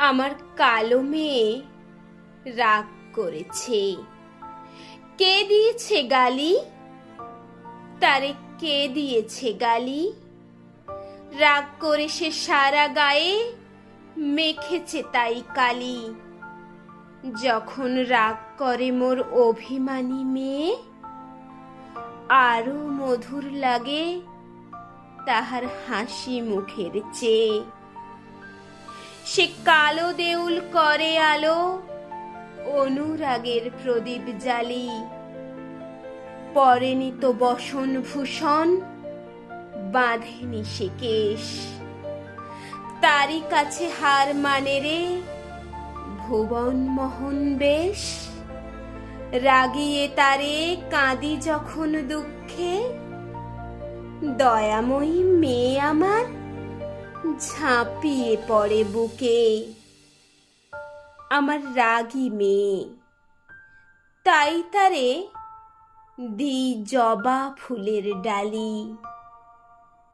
আমার কালো মেয়ে রাগ করেছে। কে দিয়েছে গালি? তারে কে দিয়েছে গালি? রাগ করে সে সারা গায়ে মেখেছে তাই কালি। যখন রাগ করে মোর অভিমানী মেয়ে, আরো মধুর লাগে তাহার হাসি মুখের চেয়ে। সে কালো দেউল করে আলো, অনুরাগের প্রদীপ জালি। পরেনি তো বসন ভূষণ, বাঁধেনি সে কেশ। তারই কাছে হার মানে রে ভুবন মোহন বেশ। রাগিয়ে তারে কাঁদি যখন দুঃখে, দয়াময়ী মেয়ে আমার ঝাঁপিয়ে পড়ে বুকে। আমার রাগী মেয়ে, তাই তারে দিই জবা ফুলের ডালি।